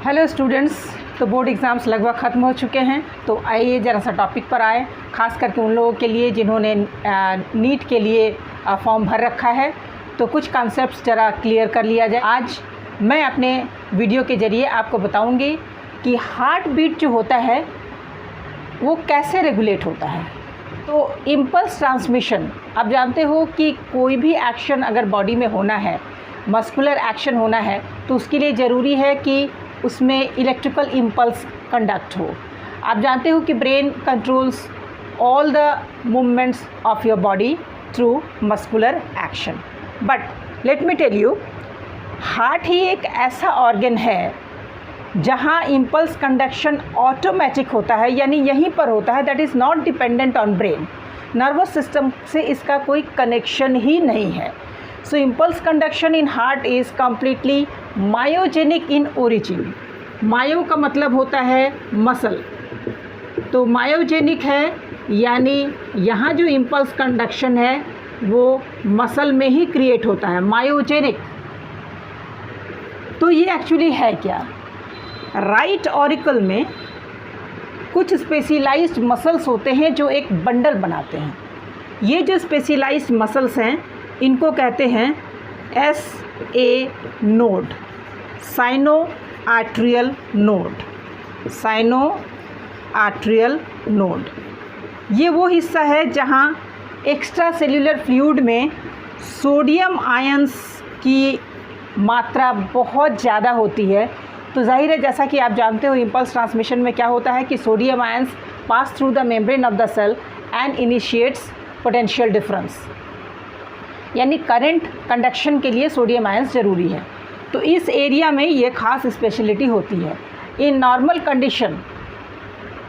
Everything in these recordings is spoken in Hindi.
हेलो स्टूडेंट्स, तो बोर्ड एग्ज़ाम्स लगभग ख़त्म हो चुके हैं। तो आइए ज़रा सा टॉपिक पर आए, ख़ास करके उन लोगों के लिए जिन्होंने नीट के लिए फॉर्म भर रखा है। तो कुछ कॉन्सेप्ट्स ज़रा क्लियर कर लिया जाए। आज मैं अपने वीडियो के ज़रिए आपको बताऊंगी कि हार्ट बीट जो होता है वो कैसे रेगुलेट होता है। तो इम्पल्स ट्रांसमिशन, आप जानते हो कि कोई भी एक्शन अगर बॉडी में होना है, मस्कुलर एक्शन होना है, तो उसके लिए ज़रूरी है कि उसमें इलेक्ट्रिकल इम्पल्स कंडक्ट हो। आप जानते हो कि brain controls all the movements of your body through muscular action. But let me tell you, heart ही एक ऐसा ऑर्गन है जहाँ इम्पल्स कंडक्शन ऑटोमेटिक होता है, यानी यहीं पर होता है, that is not dependent on brain. Nervous system से इसका कोई कनेक्शन ही नहीं है। So impulse conduction in heart is completely myogenic in origin. मायो का मतलब होता है मसल, तो मायोजेनिक है, यानी यहाँ जो इम्पल्स कंडक्शन है वो मसल में ही क्रिएट होता है, मायोजेनिक। तो ये एक्चुअली है क्या? राइट ऑरिकल में कुछ स्पेशलाइज्ड मसल्स होते हैं जो एक बंडल बनाते हैं। ये जो स्पेशलाइज्ड मसल्स हैं इनको कहते हैं SA node, sino atrial node. Sino atrial node ये वो हिस्सा है जहाँ एक्स्ट्रा सेल्यूलर फ्लूइड में सोडियम आयंस की मात्रा बहुत ज़्यादा होती है। तो जाहिर है, जैसा कि आप जानते हो, इम्पल्स ट्रांसमिशन में क्या होता है कि sodium ions pass through the membrane of the cell and initiates potential difference, यानी करंट कंडक्शन के लिए सोडियम आयंस ज़रूरी है। तो इस एरिया में ये खास स्पेशलिटी होती है। In normal condition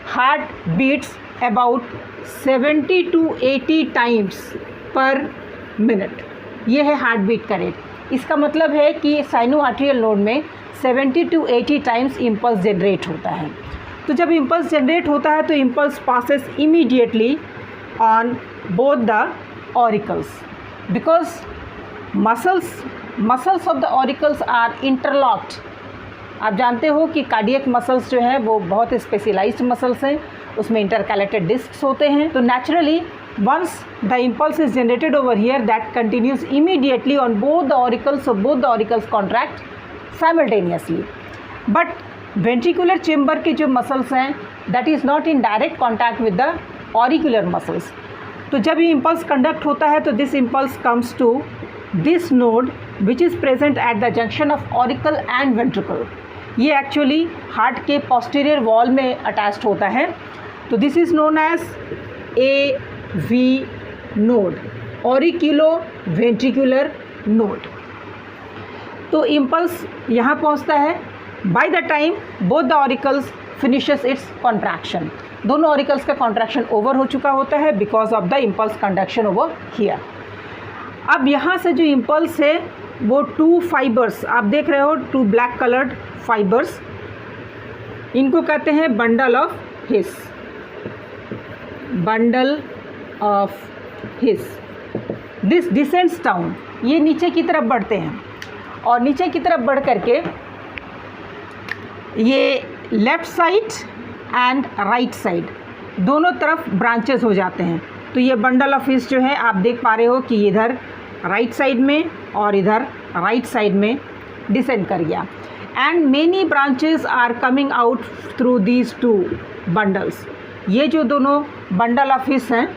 heart beats about 70 to 80 times per minute. ये है हार्ट बीट का रेट। इसका मतलब है कि साइनो आर्ट्रियल नोड में 70 to 80 टाइम्स इम्पल्स जनरेट होता है। तो जब इम्पल्स जनरेट होता है तो impulse passes immediately on both the auricles, because muscles of the auricles are interlocked. आप जानते हो कि कार्डियक मसल्स जो हैं वो बहुत स्पेशलाइज्ड मसल्स हैं, उसमें इंटरकैलेटेड डिस्क्स होते हैं। तो naturally once the impulse is generated over here, that continues immediately on both the auricles, so both the auricles contract simultaneously. But ventricular chamber के जो मसल्स हैं, that is not in direct contact with the auricular muscles. तो जब ये इम्पल्स कंडक्ट होता है तो this impulse comes to this node which is present at the junction of auricle and ventricle. ये एक्चुअली हार्ट के पोस्टीरियर वॉल में अटैच्ड होता है। तो this is known as AV node, auriculo ventricular node. तो इम्पल्स यहाँ पहुँचता है। By the time both the auricles finishes its contraction, दोनों ऑरिकल्स का कॉन्ट्रैक्शन ओवर हो चुका होता है because of the impulse conduction over here. अब यहाँ से जो इम्पल्स है वो 2 फाइबर्स, आप देख रहे हो 2 ब्लैक कलर्ड फाइबर्स, इनको कहते हैं bundle of his. Bundle of his, this descends down, ये नीचे की तरफ बढ़ते हैं और नीचे की तरफ बढ़ करके ये left side and right side दोनों तरफ ब्रांचेस हो जाते हैं। तो ये बंडल ऑफ हिस जो है आप देख पा रहे हो कि इधर राइट साइड में और इधर राइट साइड में डिसेंड कर गया। And many branches are coming out through these 2 bundles. ये जो दोनों बंडल ऑफ हिस हैं,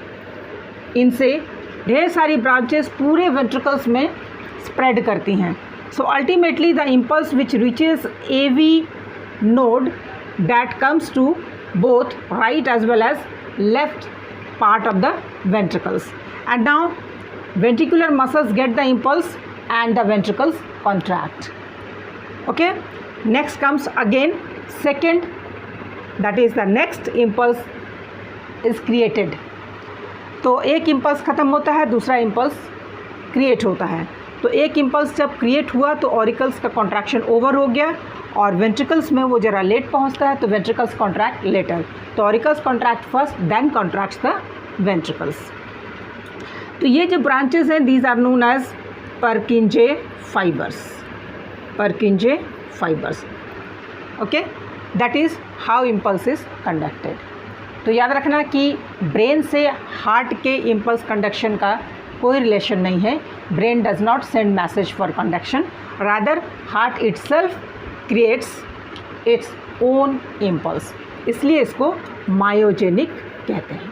इनसे ढेर सारी ब्रांचेस पूरे वेंट्रिकल्स में स्प्रेड करती हैं। So ultimately the impulse which reaches AV node that comes to both right as well as left part of the ventricles, and now ventricular muscles get the impulse and the ventricles contract. Okay, next comes again second, that is the next impulse is created. तो एक इम्पल्स ख़त्म होता है, दूसरा इम्पल्स क्रिएट होता है। तो एक इम्पल्स जब क्रिएट हुआ तो ऑरिकल्स का कॉन्ट्रैक्शन ओवर हो गया और वेंट्रिकल्स में वो ज़रा लेट पहुंचता है, तो वेंट्रिकल्स कॉन्ट्रैक्ट लेटर। तो auricles contract first, then contracts the ventricles. तो ये जो ब्रांचेस हैं, these are known as Purkinje fibres. Purkinje fibres. Okay, that is how impulse is conducted. तो याद रखना कि ब्रेन से हार्ट के इम्पल्स कंडक्शन का कोई रिलेशन नहीं है। Brain does not send message for conduction, rather heart itself creates its own impulse, इसलिए इसको मायोजेनिक कहते हैं।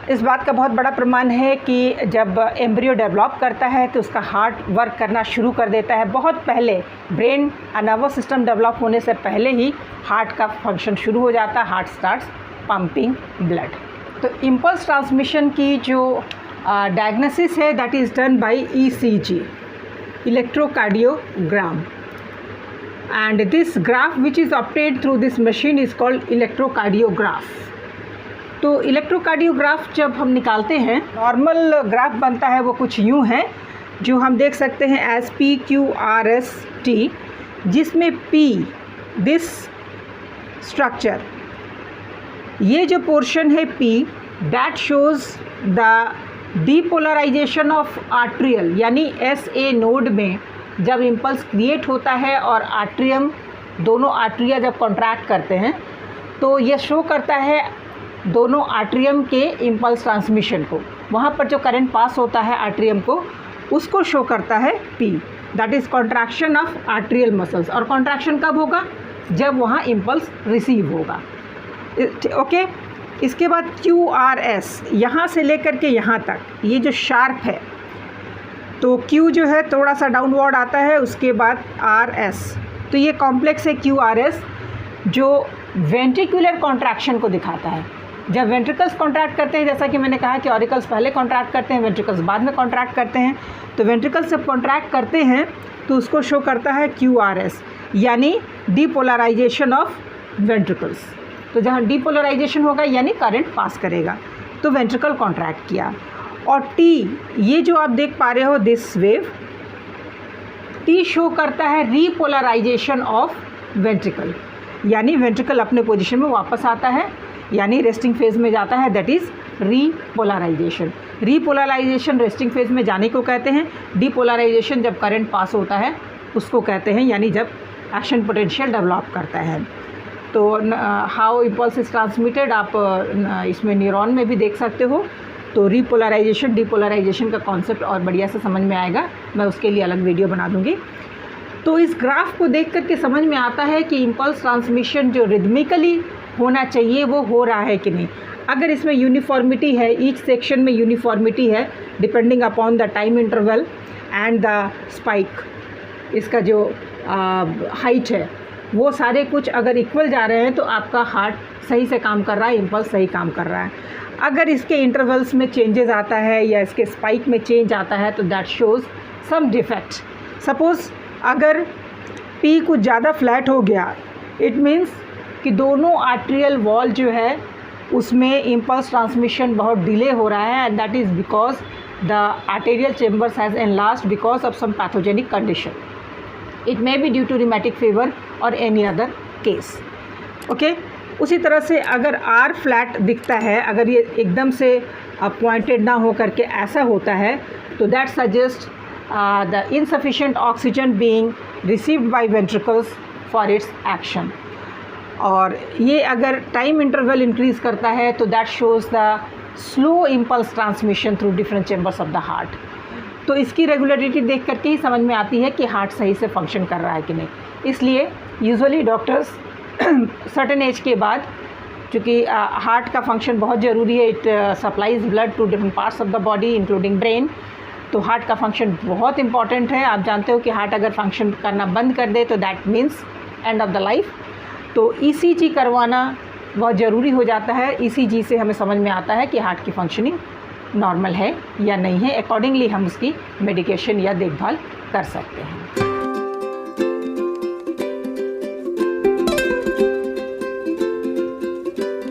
इस बात का बहुत बड़ा प्रमाण है कि जब एम्ब्रियो डेवलप करता है तो उसका हार्ट वर्क करना शुरू कर देता है। बहुत पहले ब्रेन नर्वस सिस्टम डेवलप होने से पहले ही हार्ट का फंक्शन शुरू हो जाता है, हार्ट स्टार्ट्स पंपिंग ब्लड। तो इम्पल्स ट्रांसमिशन की जो डायग्नोसिस है that is done by ECG, electrocardiogram, and this graph which is obtained through this machine is called electrocardiograph। तो इलेक्ट्रोकार्डियोग्राफ जब हम निकालते हैं, नॉर्मल ग्राफ बनता है वो कुछ यूँ है जो हम देख सकते हैं एज PQRST, जिसमें P दिस स्ट्रक्चर, ये जो पोर्शन है P that shows the depolarization of atrial, यानी SA नोड में जब इम्पल्स क्रिएट होता है और आर्ट्रियम, दोनों आर्ट्रिया जब कॉन्ट्रैक्ट करते हैं तो ये शो करता है दोनों आर्ट्रियम के इम्पल्स ट्रांसमिशन को। वहाँ पर जो करंट पास होता है आर्ट्रियम को, उसको शो करता है P, that is contraction of atrial muscles. और कॉन्ट्रैक्शन कब होगा? जब वहाँ इम्पल्स रिसीव होगा। ओके, इसके बाद QRS, यहाँ से लेकर के यहाँ तक ये जो शार्प है, तो Q जो है थोड़ा सा डाउनवर्ड आता है, उसके बाद RS, तो ये कॉम्प्लेक्स है QRS जो वेंट्रिकुलर कॉन्ट्रैक्शन को दिखाता है। जब वेंट्रिकल्स कॉन्ट्रैक्ट करते हैं, जैसा कि मैंने कहा कि ऑरिकल्स पहले कॉन्ट्रैक्ट करते हैं, वेंट्रिकल्स बाद में कॉन्ट्रैक्ट करते हैं, तो वेंट्रिकल्स जब कॉन्ट्रैक्ट करते हैं तो उसको शो करता है QRS, यानी डीपोलराइजेशन ऑफ वेंट्रिकल्स। तो जहाँ डीपोलराइजेशन होगा यानी करंट पास करेगा, तो वेंट्रिकल कॉन्ट्रैक्ट किया। और T, ये जो आप देख पा रहे हो दिस वेव, T शो करता है रीपोलराइजेशन ऑफ वेंट्रिकल, यानी वेंट्रिकल अपने पोजीशन में वापस आता है, यानी रेस्टिंग फेज में जाता है, that is repolarisation. Repolarisation resting phase में जाने को कहते हैं। डीपोलराइजेशन जब करंट पास होता है उसको कहते हैं, यानी जब एक्शन पोटेंशियल डेवलप करता है। तो हाउ इम्पल्स इज ट्रांसमिटेड आप इसमें न्यूरॉन में भी देख सकते हो। तो रीपोलराइजेशन डीपोलराइजेशन का कॉन्सेप्ट और बढ़िया से समझ में आएगा, मैं उसके लिए अलग वीडियो बना दूँगी। तो इस ग्राफ को देख करके समझ में आता है कि इम्पल्स ट्रांसमिशन जो रिदमिकली होना चाहिए वो हो रहा है कि नहीं। अगर इसमें यूनिफॉर्मिटी है, ईच सेक्शन में यूनिफॉर्मिटी है depending upon the time interval and the spike, इसका जो हाइट है, वो सारे कुछ अगर इक्वल जा रहे हैं तो आपका हार्ट सही से काम कर रहा है, इम्पल्स सही काम कर रहा है। अगर इसके इंटरवल्स में चेंजेस आता है या इसके स्पाइक में चेंज आता है तो that shows some defect. Suppose अगर P कुछ ज़्यादा फ्लैट हो गया, इट मीन्स कि दोनों आर्ट्रियल वॉल जो है उसमें इम्पल्स ट्रांसमिशन बहुत डिले हो रहा है, and that is because the arterial chambers has enlarged because of some pathogenic condition. It may be due to rheumatic fever और एनी अदर केस। ओके, उसी तरह से अगर R फ्लैट दिखता है, अगर ये एकदम से पॉइंटेड ना हो करके ऐसा होता है, तो that suggest the insufficient oxygen being received by ventricles for its action. और ये अगर टाइम इंटरवल इंक्रीज़ करता है तो that shows the slow impulse transmission through different chambers of the heart. तो इसकी रेगुलरिटी देख करके ही समझ में आती है कि हार्ट सही से फंक्शन कर रहा है कि नहीं। इसलिए यूजुअली डॉक्टर्स सर्टेन एज के बाद, चूँकि हार्ट का फंक्शन बहुत ज़रूरी है, it supplies blood to different parts of the body including brain, तो हार्ट का फंक्शन बहुत इंपॉर्टेंट है। आप जानते हो कि हार्ट अगर फंक्शन करना बंद कर दे तो that means end of the life. तो ECG करवाना बहुत ज़रूरी हो जाता है। ECG से हमें समझ में आता है कि हार्ट की फंक्शनिंग नॉर्मल है या नहीं है, अकॉर्डिंगली हम उसकी मेडिकेशन या देखभाल कर सकते हैं।